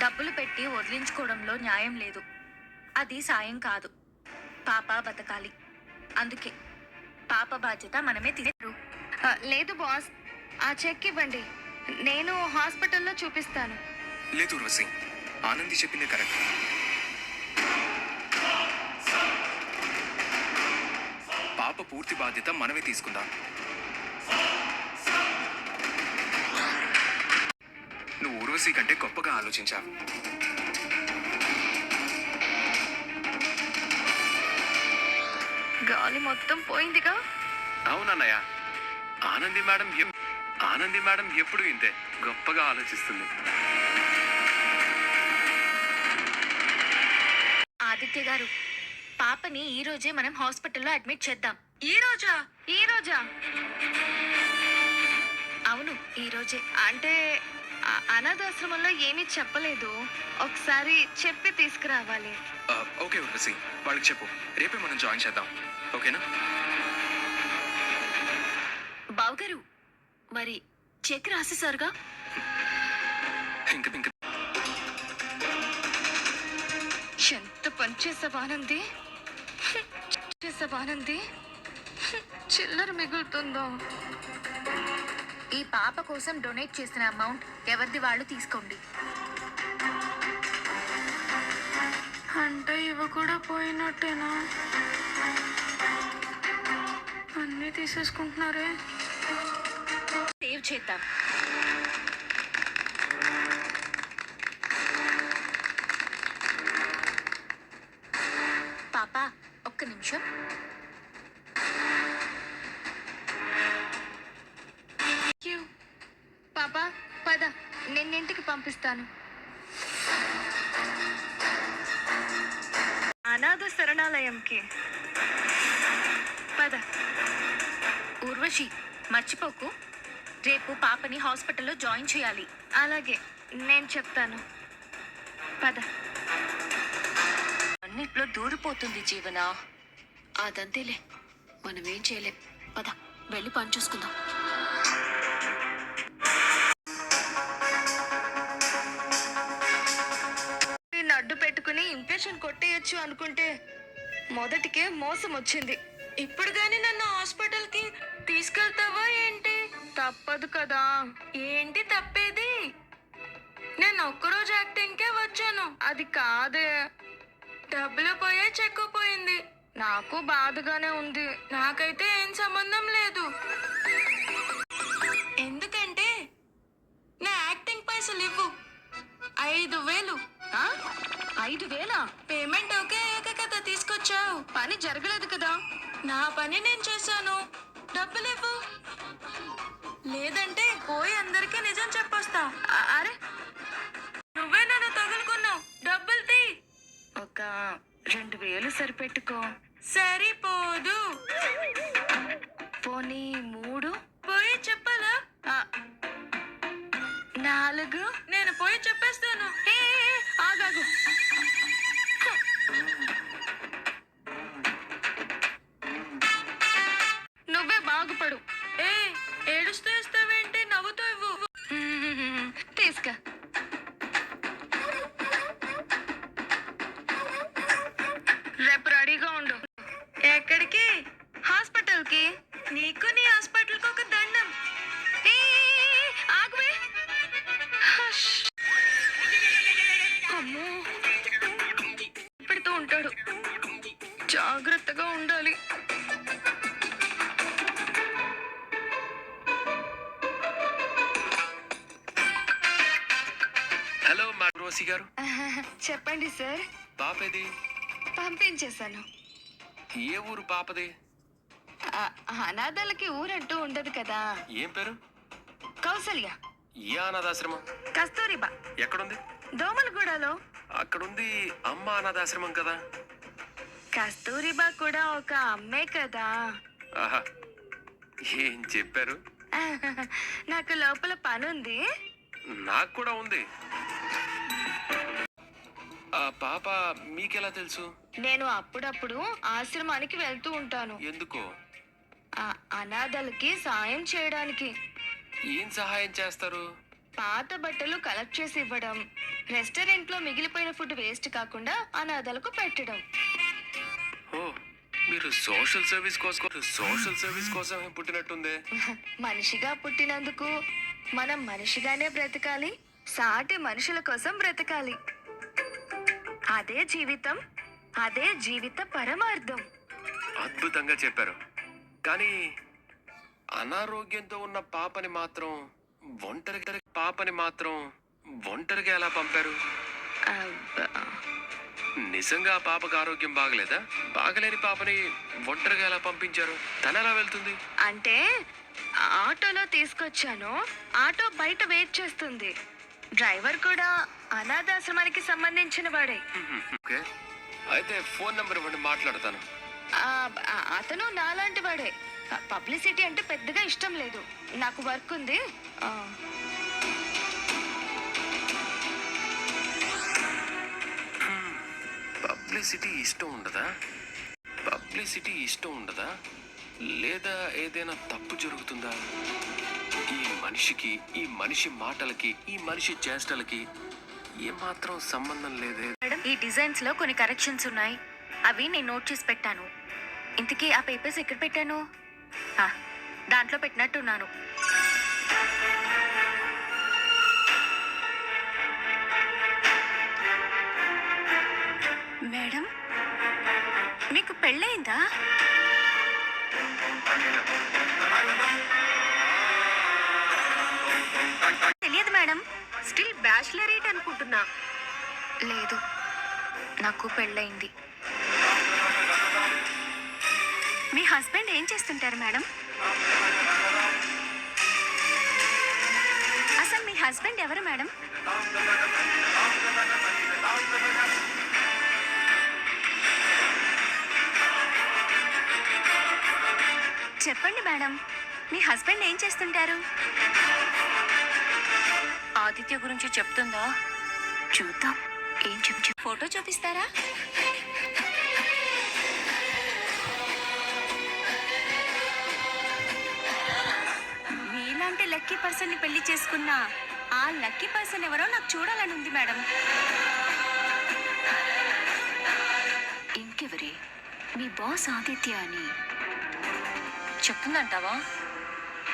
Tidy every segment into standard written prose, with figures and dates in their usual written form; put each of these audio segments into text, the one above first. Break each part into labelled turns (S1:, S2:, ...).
S1: డబ్బులు పెట్టి వదిలించుకోవడంలో న్యాయం లేదు. అది సాయం కాదు. పాప బతకాలి. అందుకే పాప బాధ్యత మనమే తీరు.
S2: లేదు బాస్, ఆ చెక్ ఇవ్వండి, నేను హాస్పిటల్లో చూపిస్తాను.
S3: లేదు ఉర్వశి, ఆనంది చెప్పిందే కరెక్ట్. పాప పూర్తి బాధ్యత మనమే తీసుకుందాం. నువ్వు ఉర్వశి కంటే గొప్పగా ఆలోచించావు.
S2: గాలి మొత్తం పోయిందిగా.
S3: అవునన్నయ్య, ఆనంది మేడం ఎప్పుడు ఇంతే గొప్పగా ఆలోచిస్తుంది.
S1: ఆదిత్య గారు, పాపని ఈ రోజే మనం హాస్పిటల్లో అడ్మిట్ చేద్దాం.
S2: ఈ రోజా?
S1: అవును, ఈ రోజే.
S2: అంటే అనాథాశ్రమంలో ఏమీ చెప్పలేదు, ఒకసారి చెప్పి తీసుకురావాలి.
S3: ఓకే ఉర్వశి, వాళ్ళకి చెప్పు, రేపే మనం జాయిన్ చేద్దాం. ఓకేనా?
S1: బావగారు, మరి చెక్ రాసేసారుగా?
S3: ఇంక
S2: ఎంత పనిచేసావానంది, చిల్లర మిగులుతుందో.
S1: ఈ పాప కోసం డొనేట్ చేసిన అమౌంట్ ఎవరిది వాళ్ళు తీసుకోండి.
S2: అంటే ఇవి కూడా పోయినట్టేనా? అన్నీ తీసేసుకుంటున్నారే.
S1: సేవ్ చేద్దాం. పాప, ఒక్క నిమిషం.
S2: పాపా పద, నిన్నింటికి పంపిస్తాను. అనాథ శరణాలయంకి పద.
S1: ఊర్వశి, మర్చిపోకు, రేపు పాపని హాస్పిటల్లో జాయిన్ చేయాలి.
S2: అలాగే, నేను చెప్తాను. పద.
S1: అన్నిట్లో దూరిపోతుంది జీవన. అదంతేలే, మనమేం చేయలేం. పద, వెళ్ళి పని చూసుకుందాం.
S2: అడ్డు పెట్టుకుని ఇంప్రెషన్ కొట్టేయచ్చు అనుకుంటే మొదటికే మోసం వచ్చింది. ఇప్పుడు గాని నన్ను హాస్పిటల్ కి తీసుకెళ్తావా ఏంటి? తప్పదు కదా. ఏంటి తప్పేది? నేను ఒక్కరోజు యాక్టింగ్ కే వచ్చాను. అది కాదే, డబ్బులు పోయే చెక్కు పోయింది. నాకు బాధగానే ఉంది. నాకైతే ఏం సంబంధం లేదు. ఎందుకంటే నా యాక్టింగ్ పైసలు ఇవ్వు. 5,000.
S1: 5,000?
S2: పేమెంట్ ఓకే అయ్యాక కదా తీసుకొచ్చావు. పని జరగలేదు కదా. నా పని నేను చేశాను, డబ్బులు ఇవ్వు. లేదంటే పోయి అందరికీ నిజం చెప్పొస్తా. అరే, నువ్వే నన్ను తగులుకున్నావు. డబ్బులు తీ.
S1: ఒక 2,000 సరిపెట్టుకో.
S2: సరిపోదు.
S1: పోనీ 3?
S2: పోయి చెప్పాలా?
S1: 4?
S2: నేను పోయి చెప్పేస్తాను.
S1: ఆగాగు.
S2: నువ్వే బాగుపడు. ఏడుస్తూ ఇస్తావేంటి? నవ్వుతూ ఇవ్వు.
S1: తీసుకా.
S2: రేపు రెడీగా ఉండు. ఎక్కడికి? హాస్పిటల్ కి. నీకు నీ హాస్పిటల్ కి ఒక దండం. ఆగువే. అమ్మో, పెడుతూ ఉంటాడు, జాగ్రత్తగా ఉండాలి.
S3: హలో ఉర్వశి గారు.
S2: చెప్పండి సార్.
S3: పాపేది?
S2: పంపించేశాను.
S3: ఏ ఊరు పాపది?
S2: అనాథాలకి ఊరంటూ ఉండదు కదా.
S3: ఏం పేరు?
S2: కౌసల్య.
S3: ఏ అనాథాశ్రమం?
S2: కస్తూరిబా.
S3: ఎక్కడుంది?
S2: దోమలగూడలో.
S3: అక్కడుంది అమ్మ అనాథాశ్రమం కదా.
S2: కస్తూరిబా కూడా ఒక అమ్మే కదా.
S3: ఆహా, ఏం చెప్పారు?
S2: నాకు లోపల పనుంది.
S3: నాకు కూడా ఉంది. ఆ పాప మీకెలా తెలుసు?
S2: నేను అప్పుడప్పుడు ఆశ్రమానికి వెళ్తూ ఉంటాను.
S3: ఎందుకో?
S2: అనాథలకి సాయం చేయడానికి.
S3: ఏం సహాయం చేస్తారు?
S2: పాత బట్టలు కలెక్ట్ చేసి ఇవ్వడం, రెస్టారెంట్ లో మిగిలిపోయిన ఫుడ్ వేస్ట్ కాకుండా అనాథలకు పెట్టడం.
S4: ఓ మీరు సోషల్ సర్వీస్ కోసమే పుట్టినట్టుందే.
S2: మనిషిగా పుట్టినందుకు మనం మనిషిగానే బ్రతకాలి, సాటి మనుషుల కోసం బ్రతకాలి. అదే జీవితం, అదే జీవిత పరమార్థం.
S4: అద్భుతంగా చెప్పారు. కానీ అనారోగ్యంతో ఉన్న పాపని మాత్రం ఒంటరిగా ఎలా పంపారు?
S2: అబ్బా.
S4: నిజంగా ఆ పాపకు ఆరోగ్యం బాగలేదా? బాగలేని పాపని ఒంటరిగా ఎలా పంపించారు? తన ఎలా వెళ్తుంది?
S2: అంటే ఆటోలో తీసుకొచ్చాను, ఆటో బయట వెయిట్ చేస్తుంది. డ్రైవర్ కూడా అనాథాశ్రమానికి సంబంధించిన వాడే.
S4: ఓకే, అయితే ఫోన్ నంబర్ ఇవ్వండి, మాట్లాడతాను.
S2: అతను నాలాంటి వాడే. పబ్లిసిటీ అంటే పెద్దగా ఇష్టం లేదు. నాకు వర్క్ ఉంది.
S4: పబ్లిసిటీ ఇష్టం ఉండదా? లేదా ఏదైనా తప్పు జరుగుతుందా? ఈ మనిషి మాటలకి, ఈ మనిషి చేష్టలకి ఏమాత్రం సంబంధం లేదే.
S1: మేడం, ఈ డిజైన్స్ లో కొన్ని కరెక్షన్స్ ఉన్నాయి. అవి నేను నోట్ చేసి పెట్టాను. ఇంతకీ ఆ పేపర్స్ ఎక్కడ పెట్టాను? దాంట్లో పెట్టినట్టున్నాను. మేడం, మీకు పెళ్ళయిందా? తెలియదు మేడం. స్టిల్ బ్యాచిలరేట్ అనుకుంటున్నా. లేదు, నాకు పెళ్ళయింది. మీ హస్బెండ్ ఏం చేస్తుంటారు మేడం? అసలు మీ హస్బెండ్ ఎవరు మేడం? చెప్పండి మేడం, మీ హస్బెండ్ ఏం చేస్తుంటారు? ఆదిత్య గురించి చెప్తుందా? చూద్దాం, ఏం ఫోటో చూపిస్తారా? మీలాంటి లక్కీ పర్సన్ ని పెళ్లి చేసుకున్నా ఆ లక్కీ పర్సన్ ఎవరో నాకు చూడాలని ఉంది మేడం. ఇంకెవరే? మీ బాస్ ఆదిత్య అని చెప్తుందంటావా?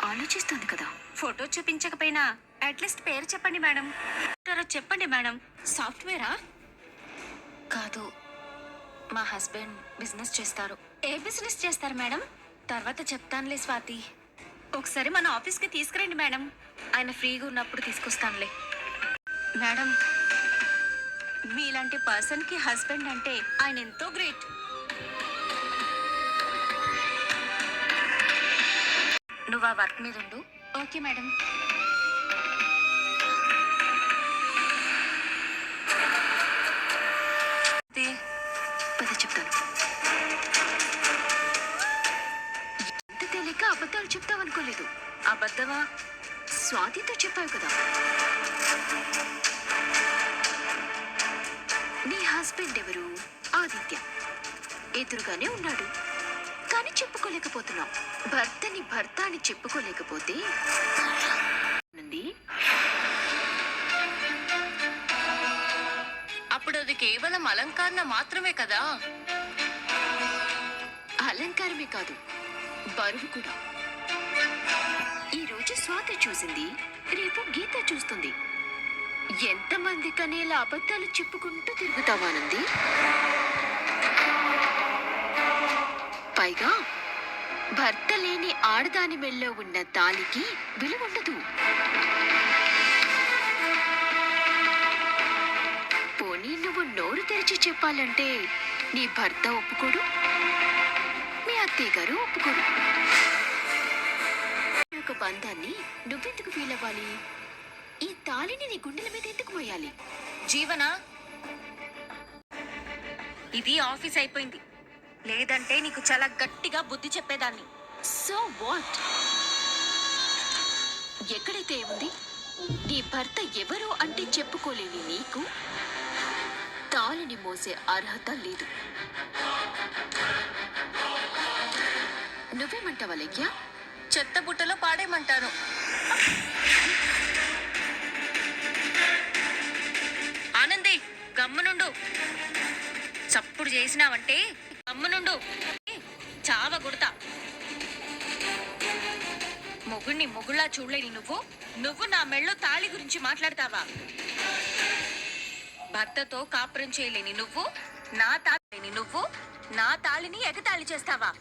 S1: ఆలోచిస్తుంది కదా. ఫోటో చూపించకపోయినా అట్లీస్ట్ పేరు చెప్పండి మేడం. చెప్పండి మేడం. సాఫ్ట్వేరా? కాదు, మా హస్బెండ్ బిజినెస్ చేస్తారు. ఏ బిజినెస్ చేస్తారు మేడం? తర్వాత చెప్తానులే స్వాతి. ఒకసారి మన ఆఫీస్కి తీసుకురండి మేడం. ఆయన ఫ్రీగా ఉన్నప్పుడు తీసుకొస్తానులే. మేడం, మీలాంటి పర్సన్కి హస్బెండ్ అంటే ఆయన ఎంతో గ్రేట్. నువ్వు ఆ వర్క్ మీద ఉండు. Okay madam. పద చెప్తాను. ఎంత తేలిక అబద్ధాలు చెప్తావనుకోలేదు. అబద్ధమా? స్వాతితో చెప్పావు కదా. నీ హస్బెండ్ ఎవరు? ఆదిత్య. ఎదురుగానే ఉన్నాడు, కానీ చెప్పుకోలేకపోతున్నావు. భర్త అని చెప్పుకోలేకపోతే అప్పుడు అది కేవలం అలంకరణ మాత్రమే కదా. అలంకారమే కాదు, బరువు కూడా. ఈ రోజు స్వాతి చూసింది, రేపు గీత చూస్తుంది. ఎంతమంది కనేలా అబద్ధాలు చెప్పుకుంటూ తిరుగుతావానంది. పైగా భర్త లేని ఆడదాని మెళ్ళో ఉన్న తాలికి విలువ ఉండదు. పోనీ నువ్వు నోరు తెరిచి చెప్పాలంటే నీ భర్త ఒప్పుకోడు, మీ అత్తయ్య గారు ఒప్పుకోడు. ఒక బంధాన్ని నువ్వెందుకు ఫీల్ అవ్వాలి? ఈ తాళిని నీ గుండెల మీద ఎందుకు మోయాలి? జీవన, ఇది ఆఫీస్ అయిపోయింది. లేదంటే నీకు చాలా గట్టిగా బుద్ధి చెప్పేదాన్ని. So what? ఎక్కడైతే ఉంది, నీ భర్త ఎవరు అంటే చెప్పుకోలేని నీకు తాళిని మోసే అర్హత లేదు. నువ్వేమంటావా లెక్య? చెత్త బుట్టలో పాడేయమంటాను. గమ్మునుండు. చప్పుడు చేసినావంటే గమ్మునుండు, చావ గుడతా. మొగుణ్ణి మొగుళ్ళా చూడలేని నువ్వు నా మెళ్ళో తాళి గురించి మాట్లాడతావా? భర్తతో కాపురం చేయలేని నువ్వు నా తాళిని ఎగతాళి చేస్తావా?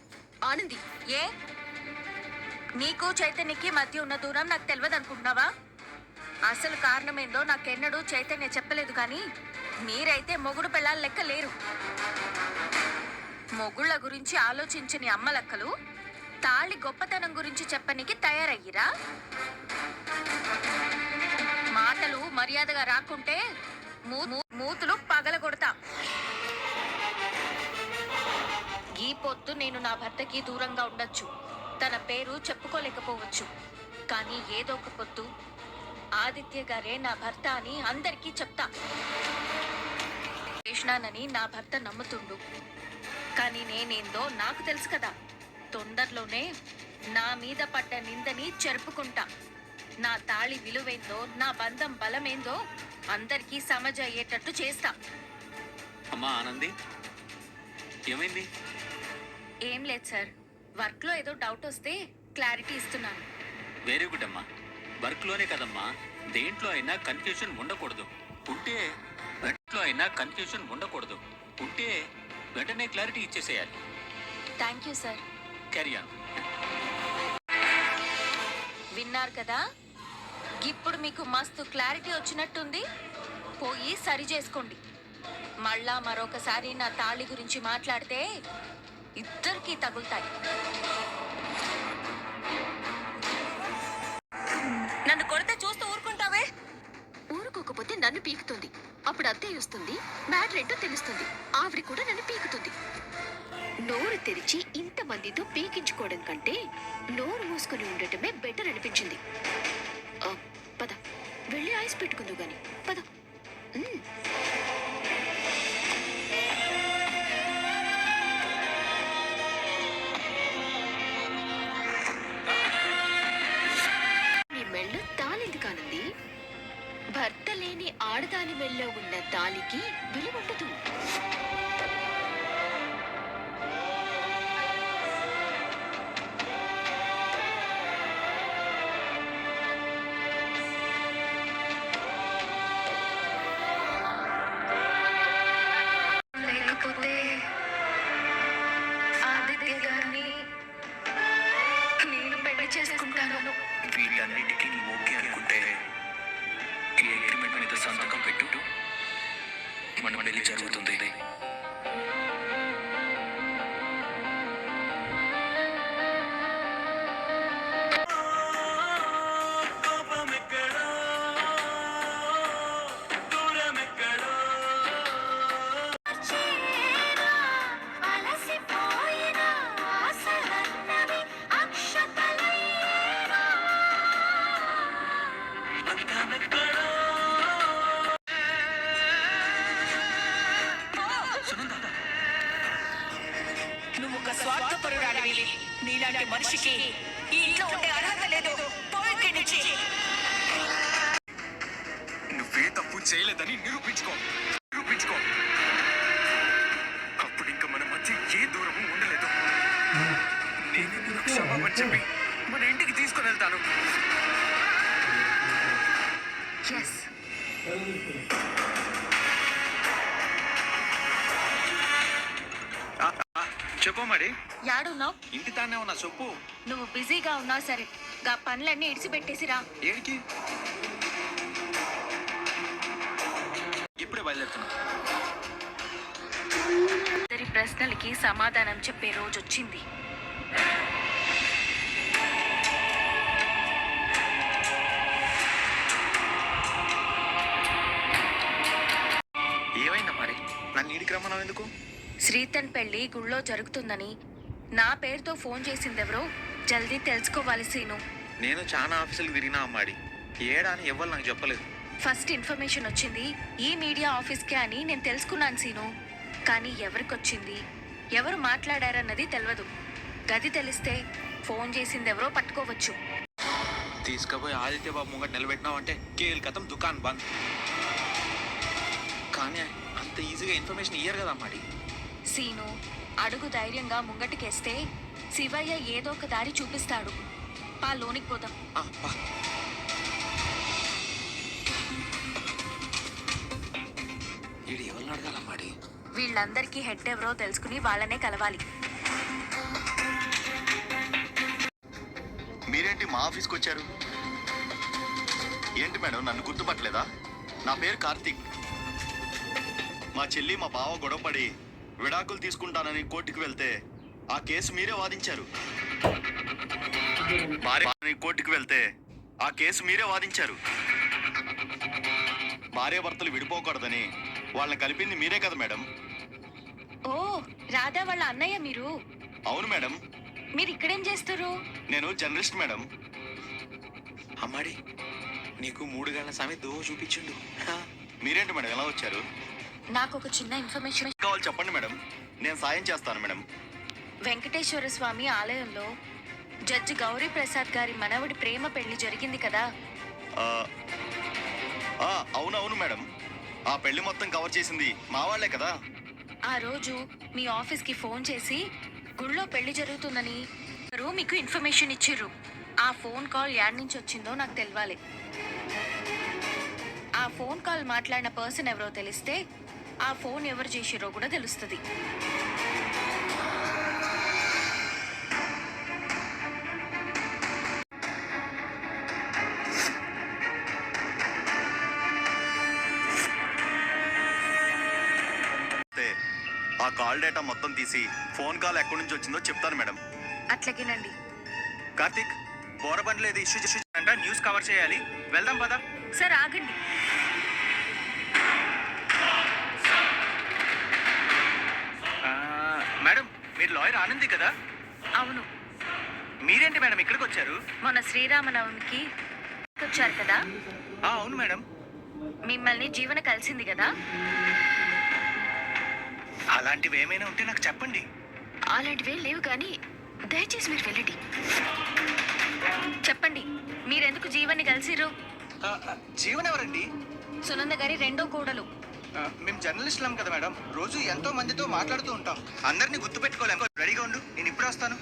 S2: ఆనంది,
S1: ఏ నీకు చైతన్యకి మధ్య ఉన్న దూరం నాకు తెలియదు అనుకుంటున్నావా? అసలు కారణమేందో నాకెన్నడూ చైతన్య చెప్పలేదు, కానీ మీరైతే మొగుడు పిల్లల లెక్క లేరు. మొగుళ్ళ గురించి ఆలోచించని అమ్మ లెక్కలు తాళి గొప్పతనం గురించి చెప్పనికి తయారయ్యిరా? మాటలు మర్యాదగా రాకుంటే మూతులు పగలగొడతా. ఈ పొద్దు నేను నా భర్తకి దూరంగా ఉండొచ్చు, తన పేరు చెప్పుకోలేకపోవచ్చు, కానీ ఏదో ఒక పొద్దు ఆదిత్య గారే నా భర్త అని అందరికీ చెప్తా. కృష్ణానని నా భర్త నమ్ముతుండు, కానీ నేనేందో నాకు తెలుసు కదా. తొందరలోనే నా మీద పడ్డ నిందని చెరుపుకుంటా. నా తాళి విలువేందో, నా బంధం బలమేందో అందరికీ సమజ్ అయ్యేటట్టు చేస్తా.
S5: అమ్మా ఆనంది, ఏమైంది?
S1: ఏం లేదు సార్, వర్క్లో ఏదో డౌట్ వస్తే క్లారిటీ ఇస్తున్నాను.
S5: వెరీ గుడ్ అమ్మా. వర్క్లోనే కదమ్మా, దేంట్లో అయినా కన్ఫ్యూషన్ ఉండకూడదు. ఉంటే వెంటనే క్లారిటీ ఇచ్చేసేయాలి.
S1: Thank you sir.
S5: Carry on.
S1: విన్నారు కదా, ఇప్పుడు మీకు మస్తు క్లారిటీ వచ్చినట్టుంది. పోయి సరి చేసుకోండి. మళ్ళా మరొకసారి నా తాళి గురించి మాట్లాడితే ఇద్దరికీ తగులుతాయి. నన్ను కొడితే చూస్తూ ఊరుకుంటావే?
S2: ఊరుకోకపోతే నన్ను పీకుతుంది. అప్పుడు అత్తయ్య వస్తుంది, మ్యాటర్ ఏంటో తెలుస్తుంది. ఆవిడ కూడా నన్ను పీకుతుంది. నోరు తెరిచి ఇంతమందితో పీకించుకోవడం కంటే నోరు మూసుకొని ఉండటమే బెటర్ అనిపించింది. పద, వెళ్ళి ఐస్ పెట్టుకుందు గాని పద. నీ మెళ్ళో తాళింది కానుంది. భర్త లేని ఆడదాని మెళ్ళో ఉన్న తాలికి విలువంటదు. లేకపోతే ఆదిత్య గారిని నేను పెళ్లి చేసుకుంటాను.
S3: వీటన్నిటికీ నువ్వు ఓకే అనుకుంటే ఈ అగ్రిమెంట్ మీద సంతకం పెట్టు, మన పెళ్లి జరుగుతుంది.
S6: నువ్వు ఒక స్వార్థపరురాలివి. నీలాంటి మనిషికి ఈ ఇంట్లో ఉండే అర్హత లేదు. పోయి నుంచి
S3: నువ్వే తప్పు చేయలేదని నిరూపించుకో. అప్పుడు ఇంకా మన మధ్య ఏ దూరము ఉండలేదు. నేను నిన్ను క్షమాపణ చెప్పి మన ఇంటికి తీసుకొని వెళ్తాను.
S1: ఎస్.
S3: చెప్పు మరి.
S1: యాడున్నావు?
S3: ఇంటి తానే ఉన్నా, చెప్పు.
S1: నువ్వు బిజీగా ఉన్నా సరే, గా పనులన్నీ ఇడిచిపెట్టేసిరా.
S3: ఏడికి? ఇప్పుడే బయలుదేరుతున్నా.
S1: ఇద్దరి ప్రశ్నలకి సమాధానం చెప్పే రోజు వచ్చింది.
S3: ఏమైందా మరి? నన్ను ఈడికి రమ్మన్నావు ఎందుకు?
S1: శ్రీతన్ పెళ్లి గుళ్ళో జరుగుతుందని నా పేరుతో ఫోన్ చేసిందెవరో జల్దీ తెలుసుకోవాలి సీను.
S3: నేను చాలా ఆఫీసులకు తిరిగినా అమ్మాడి, ఏడా అని ఎవ్వరు నాకు చెప్పలేదు.
S1: ఫస్ట్ ఇన్ఫర్మేషన్ వచ్చింది ఈ మీడియా ఆఫీస్కే అని నేను తెలుసుకున్నాను సీను. కానీ ఎవరికొచ్చింది, ఎవరు మాట్లాడారన్నది తెలియదు. గది తెలిస్తే ఫోన్ చేసిందెవరో పట్టుకోవచ్చు.
S3: తీసుకుపోయి ఆదిత్య బాబు ముంగట నిలబెట్టినావంటే కేల్ కథం దుకాన్ బంద్. కానీ అంత ఈజీగా ఇన్ఫర్మేషన్ ఇయ్యరు కదా అమ్మాడి.
S1: సీను, అడుగు ధైర్యంగా ముంగటికేస్తే శివయ్య ఏదో ఒక దారి చూపిస్తాడు. పా లోనికి పోదాం.
S3: వీడు ఎవరిని అడగాలమ్మాడి?
S1: వీళ్ళందరికీ హెడ్ ఎవరో తెలుసుకుని వాళ్ళనే కలవాలి.
S7: మీరేంటి మా ఆఫీస్కి వచ్చారు? ఏంటి మేడం, నన్ను గుర్తుపట్టలేదా? నా పేరు కార్తీక్. మా చెల్లి మా బావ గొడవపడి విడాకులు తీసుకుంటానని కోర్టుకు వెళ్తే ఆ కేసు మీరే వాదించారు. కోర్టుకు వెళ్తే ఆ కేసు మీరే వాదించారు. భార్యాభర్తలు విడిపోకూడదని వాళ్ళని కలిపింది మీరే కదా మేడం?
S1: ఓ, రాధా వాళ్ళ అన్నయ్య మీరు?
S7: అవును మేడం.
S1: మీరు ఇక్కడేం చేస్తారు?
S7: నేను జర్నలిస్ట్ మేడం.
S3: అమ్మాడి, నీకు 3 గంటల సమయం దో చూపించుండు.
S7: మీరేంటి మేడం ఎలా వచ్చారు?
S1: నాకు ఒక చిన్న ఇన్ఫర్మేషన్
S7: కావాలి చెప్పండి మేడం, నేను సాయం చేస్తాను మేడం.
S1: వెంకటేశ్వర స్వామి ఆలయంలో జడ్జి గౌరీ ప్రసాద్ గారి మనవడి ప్రేమ పెళ్లి జరిగింది కదా.
S7: అవునవును మేడం, ఆ పెళ్లి మొత్తం కవర్ చేసింది మా వాళ్లే కదా.
S1: ఆ రోజు మీ ఆఫీస్కి ఫోన్ చేసి గుళ్ళో పెళ్లి జరుగుతుందని మీకు ఇన్ఫర్మేషన్ ఇచ్చిర్రు. ఆ ఫోన్ కాల్ యాడ్ నుంచి వచ్చిందో నాకు తెలవాలి. ఆ ఫోన్ కాల్ మాట్లాడిన పర్సన్ ఎవరో తెలిస్తే ఆ ఫోన్ ఎవరు చేసిరో కూడా తెలుస్తుంది.
S7: ఆ కాల్ డేటా మొత్తం తీసి ఫోన్ కాల్ ఎక్కడి నుంచి వచ్చిందో చెప్తాను మేడం.
S1: అట్లాగేనండి.
S3: కార్తీక్, బోరబండ్లు ఏది ఇష్యూ అంట, న్యూస్ కవర్ చేయాలి. వెళ్దాం పదా.
S1: సార్ ఆగండి.
S3: మేడం, మీరు లాయర్ ఆనంది కదా?
S1: అవును.
S3: మీరేంటి మేడం ఇక్కడికి వచ్చారు?
S1: మొన్న శ్రీరామనవమికి వచ్చారు కదా.
S3: అవును మేడం.
S1: మిమ్మల్ని జీవన కలిసింది కదా.
S3: అలాంటివి ఏమైనా ఉంటే నాకు చెప్పండి.
S1: అలాంటివే లేవు కానీ దయచేసి మీరు వెళ్ళండి. చెప్పండి, మీరెందుకు జీవన్ని కలిసిరు?
S3: జీవన్ ఎవరండి?
S1: సునంద గారి రెండో కోడలు.
S3: మేము జర్నలిస్టులం కదా మేడం, రోజు ఎంతో మందితో మాట్లాడుతూ ఉంటాం. అందరినీ గుర్తు పెట్టుకోలేము. రెడీగా ఉండు, నేను ఇప్పుడే వస్తాను.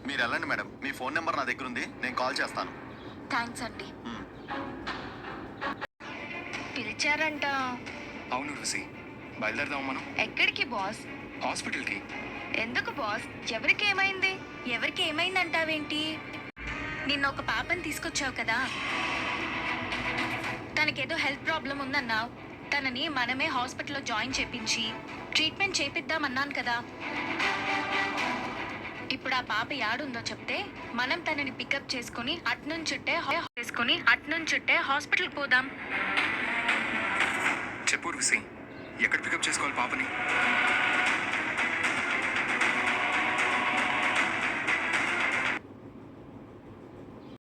S7: మీరు వెళ్ళండి మేడం, మీ ఫోన్ నెంబర్ నా దగ్గర ఉంది, నేను కాల్ చేస్తాను.
S1: థ్యాంక్స్ అండి.
S2: పిలిచారంట.
S3: అవును రుసి, బయలుదేరదాం మనం.
S2: ఎక్కడికి బాస్?
S3: హాస్పిటల్కి.
S2: ఎందుకు బాస్? ఎవరికి ఏమైంది?
S1: ఎవరికి ఏమైందంటావేంటి? నిన్న ఒక పాపని తీసుకొచ్చావు కదా, తనకేదో హెల్త్ ప్రాబ్లం ఉందన్నావు. తనని మనమే హాస్పిటల్లో జాయిన్ చేపించి ట్రీట్మెంట్ చేపిద్దామన్నాను కదా. ఇప్పుడు ఆ పాప యాడుందో చెప్తే మనం తనని పికప్ చేసుకుని అట్నుంచుట్టే హాస్పిటల్కి పోదాం.
S3: చెప్పు రుసి, ఎక్కడ పికప్ చేసుకోవాలి పాపని?